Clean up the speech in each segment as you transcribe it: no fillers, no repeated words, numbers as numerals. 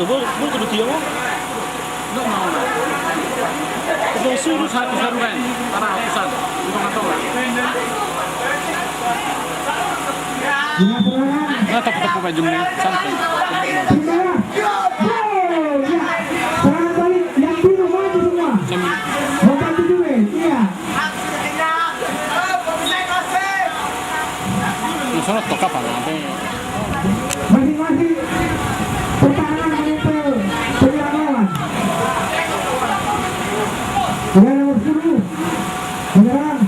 boleh kudu tiang mo? Nggak mau. Kudu suruh Satu kan? Para urusan. Itu nggak tahu lah. Nah, tapi bajungnya santai. Sono tocca parlare. Masing-masing pertahanan menempel penyerang lawan. Dengan nomor 10 menyerang.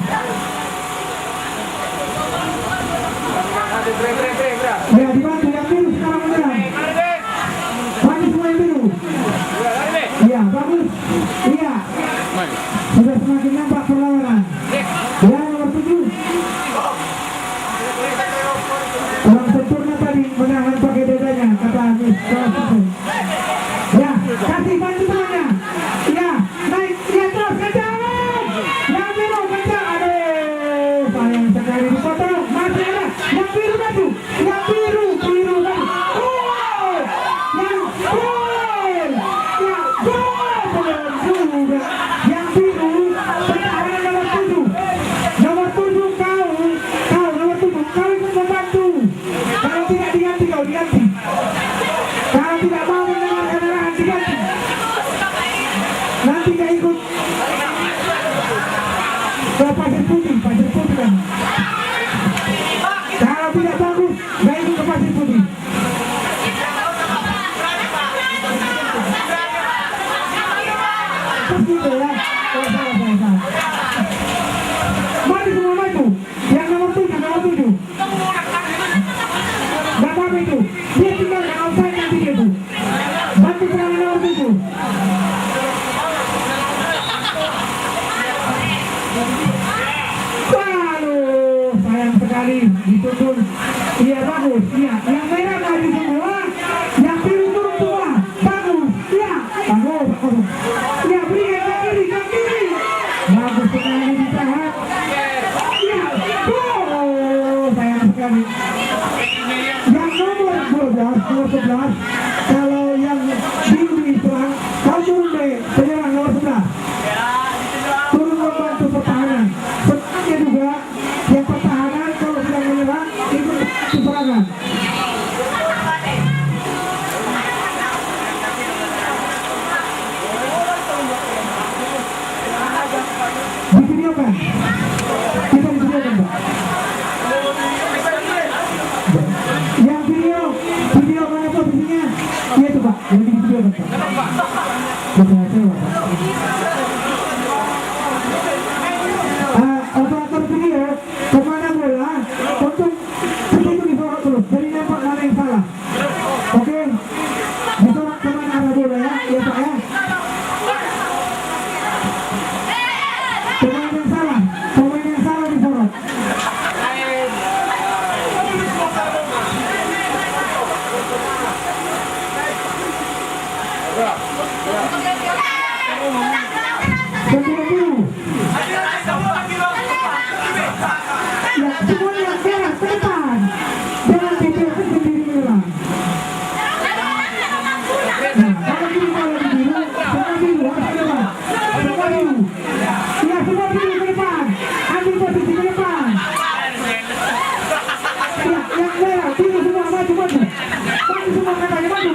Ya dibantu yang biru sekarang menyerang. Maju semua yang biru. Iya bagus. Iya. Sudah semakin nampak perlawanan. Ya nomor 7. Kurang sempurna tadi menahan pakai dadanya kata Agus. Ya kasih bantu temannya. Ya naik ya terus kejar. Yang biru kejar. Aduh sayang sekali dipotong. Masih ada yang biru maju. Yang biru maju. Oh yang gol. Yang gol belum juga. Yang biru pertahanan nomor 7. Nomor 7 kau nomor 7 kau ikut membantu. Kalau tidak diganti kau diganti. Kalau tidak mau mendengarkan arahan diganti. Nanti dia ikut ke pasir putih kan. Kalau tidak bagus, dia ikut ke pasir putih. Terus gitu ya. Oh, salah. Maju semua maju. Yang nomor 7. Gak apa-apa itu. Dia tinggalkan outside nanti dia itu. Bantu serangan nomor 7. Waduh, sayang sekali dituntun. Iya bagus. Iya, yang merah maju semua. Yang biru turun semua. Bagus. Iya, bagus. Iya, berikan ke kiri. Bagus sekali ditahan. Iya, gol. Sayang sekali. Yang nomor 11 kalau yang biru diserang kau turun deh penyerang nomor 11 turun membantu pertahanan sebenarnya juga yang pertahanan kalau sedang menyerang ikut serangan. Divideokan kita divideokan Pak. Yang video mana posisinya? Iya tuh Pak, yang di video Pak. Operator video kemana bola untuk begitu disorot terus, jadi nampak mana yang salah. Oke, disorot kemana arah bola ya, ya Pak ya. Pemain yang salah disorot. Ya, semua yang merah ke depan. Jangan dibiarkan sendiri menyerang. Nah, kalau ini bola di biru, semua biru harus ke depan. Semua biru. Ya, semua biru ke depan. Ambil posisi ke depan. Ya, yang merah, biru semua maju. Maju semua katanya maju.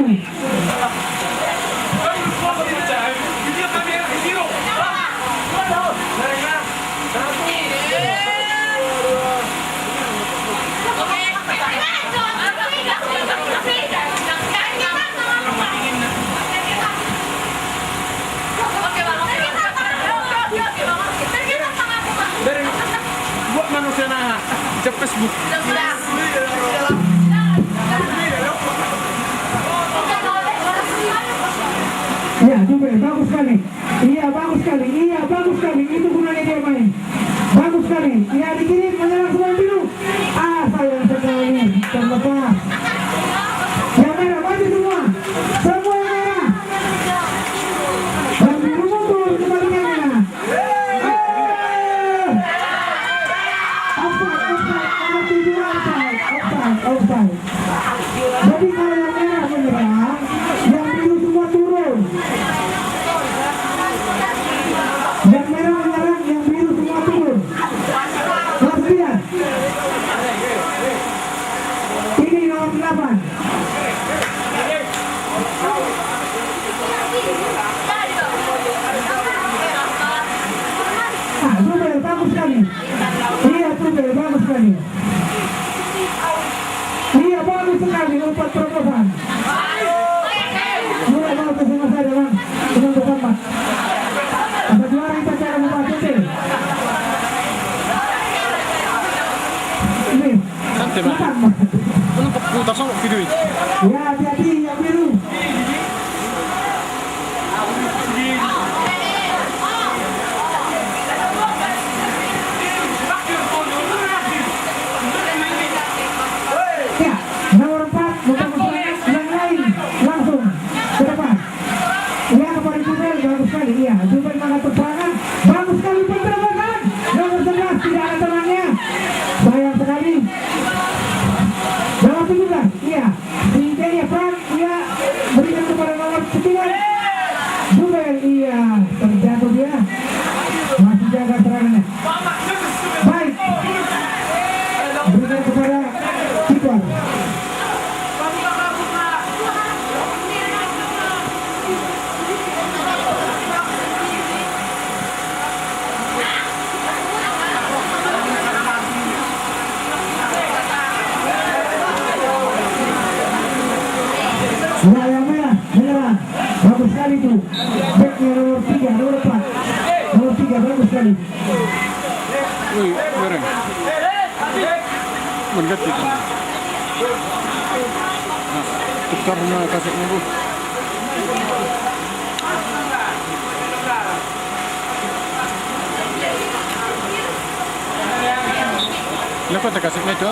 Buat manusia nah, di Facebook. Ya, Juve, bagus sekali. Iya, bagus sekali. Itu gunanya dia main. Bagus sekali. Ya, dikirim menyerang semua biru. Sayang sekali. Terlepas. Yang merah, maju semua. Semua yang merah. Yang biru mundur kembaliannya. Offside. Jadi kalau yang merah menyerang, yang biru Yang merah menyerang, yang biru semua turun. Kemudian ini nomor 8. Zubel bagus sekali. Iya Zubel bagus sekali. Iya bagus sekali umpan terobosan. Mulai mau ke sini saja bang. Dengan bersama. Ada juara kita cara membantu deh. Ini. Santai bang. Bukan. Kenapa putar sama video ini? Ya hati-hati yang biru. Ya, nomor 4 membangun yang lain langsung ke depan. Ya kepada Zubel bagus sekali. Iya, Zubel mengangkat serangan. Bagus sekali penterobosan. Nomor 11 tidak ada temannya. Sayang sekali. Nomor 17, iya. Sintelia Frank, iya. Berikan kepada nomor 9. Zubel, iya. Terjatuh dia. Masih jaga serangannya. Baik. Berikan kepada Tikwan. Ya yang merah menyerang. Bagus sekali itu. Backnya nomor 3, nomor 4. Nomor 3 bagus sekali. Wih, mereng. Mengganti. Nah, tukar na kasetnya bu. Lepas tak kasetnya itu?